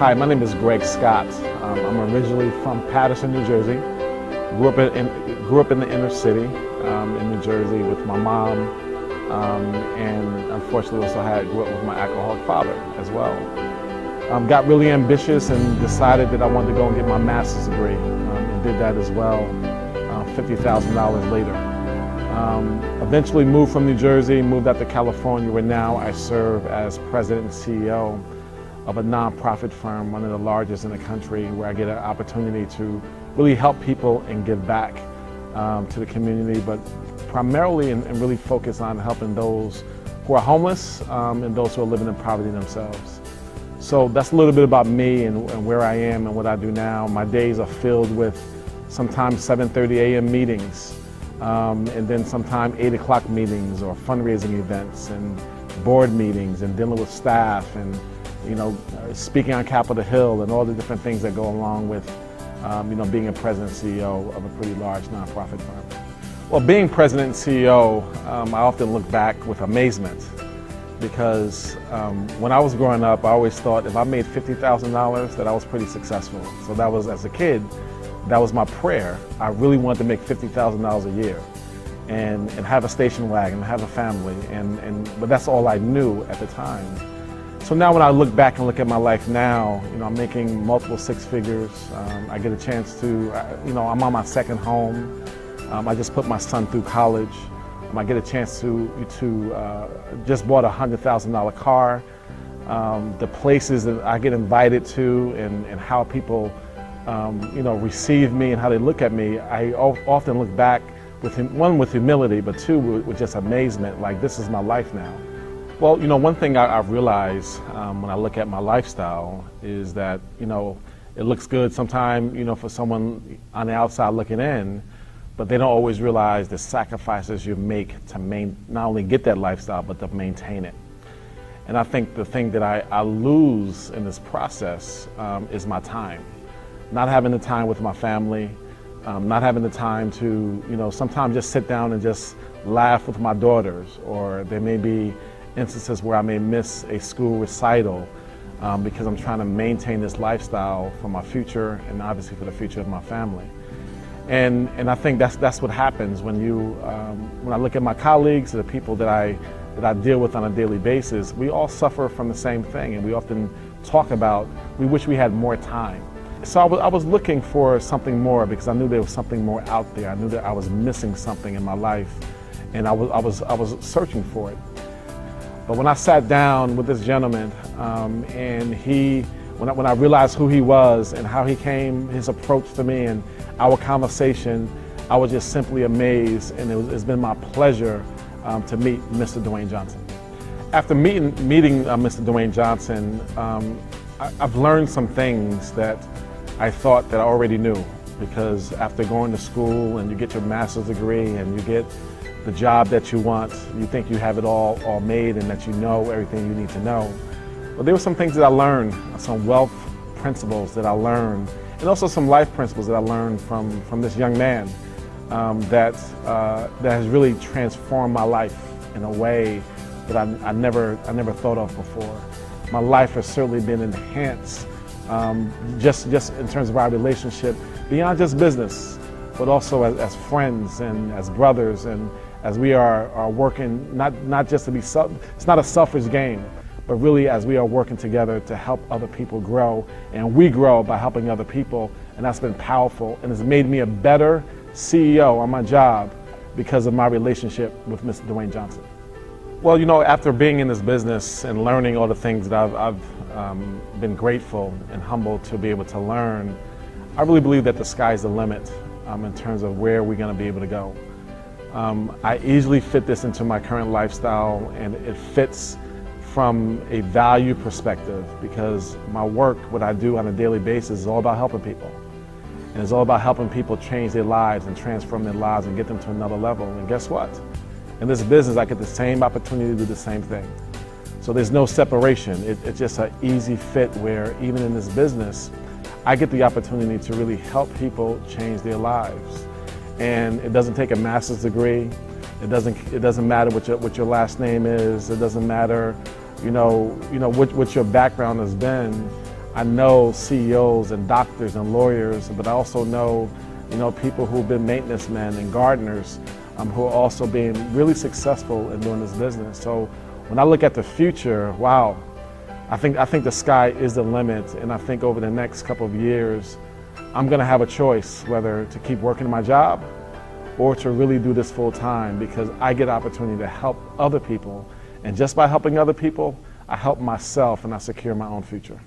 Hi, my name is Greg Scott. I'm originally from Paterson, New Jersey. Grew up in the inner city in New Jersey with my mom, and unfortunately also grew up with my alcoholic father as well. Got really ambitious and decided that I wanted to go and get my master's degree, and did that as well, $50,000 later. Eventually moved from New Jersey, moved out to California, where now I serve as president and CEO of a nonprofit firm, one of the largest in the country, where I get an opportunity to really help people and give back to the community, but primarily and really focus on helping those who are homeless and those who are living in poverty themselves. So that's a little bit about me and where I am and what I do now. My days are filled with sometimes 7:30 a.m. meetings, and then sometimes 8 o'clock meetings or fundraising events and board meetings and dealing with staff and speaking on Capitol Hill and all the different things that go along with being a president and CEO of a pretty large nonprofit firm. Well, being president and CEO, I often look back with amazement because when I was growing up, I always thought if I made $50,000 that I was pretty successful. So that was, as a kid, that was my prayer. I really wanted to make $50,000 a year and have a station wagon, have a family, but that's all I knew at the time. So now when I look back and look at my life now, I'm making multiple six figures. I get a chance to, I'm on my second home. I just put my son through college. I get a chance to just bought a $100,000 car. The places that I get invited to and how people, receive me and how they look at me, I often look back with humility, but two, with just amazement, like this is my life now. Well, one thing I've realized when I look at my lifestyle is that, it looks good sometimes, for someone on the outside looking in, but they don't always realize the sacrifices you make to not only get that lifestyle, but to maintain it. And I think the thing that I lose in this process is my time. Not having the time with my family, not having the time to, sometimes just sit down and just laugh with my daughters, or there may be instances where I may miss a school recital because I'm trying to maintain this lifestyle for my future and obviously for the future of my family. And I think that's what happens when when I look at my colleagues, the people that I deal with on a daily basis. We all suffer from the same thing, and we often talk about we wish we had more time. So I was looking for something more because I knew there was something more out there. I knew that I was missing something in my life, and I was searching for it. But when I sat down with this gentleman, and when I realized who he was and how he came, his approach to me and our conversation, I was just simply amazed, and it's been my pleasure to meet Mr. Dwayne Johnson. After meeting Mr. Dwayne Johnson, I've learned some things that I thought that I already knew, because after going to school and you get your master's degree and you get the job that you want, you think you have it all made and that you know everything you need to know. But there were some things that I learned, some wealth principles that I learned, and also some life principles that I learned from this young man that has really transformed my life in a way that I never thought of before. My life has certainly been enhanced just in terms of our relationship, beyond just business, but also as friends and as brothers, and as we are working, not just to be it's not a selfish game, but really as we are working together to help other people grow, and we grow by helping other people, and that's been powerful, and it's made me a better CEO on my job because of my relationship with Mr. Dwayne Johnson. Well, after being in this business and learning all the things that I've been grateful and humbled to be able to learn, I really believe that the sky's the limit in terms of where we're going to be able to go. I easily fit this into my current lifestyle, and it fits from a value perspective because my work, what I do on a daily basis, is all about helping people. And it's all about helping people change their lives and transform their lives and get them to another level. And guess what? In this business, I get the same opportunity to do the same thing. So there's no separation. It's just an easy fit where even in this business, I get the opportunity to really help people change their lives. And it doesn't take a master's degree. It doesn't matter what your last name is. It doesn't matter, what your background has been. I know CEOs and doctors and lawyers, but I also know, people who've been maintenance men and gardeners who are also being really successful in doing this business. So when I look at the future, wow, I think the sky is the limit, and I think over the next couple of years, I'm going to have a choice whether to keep working my job or to really do this full time, because I get opportunity to help other people, and just by helping other people, I help myself and I secure my own future.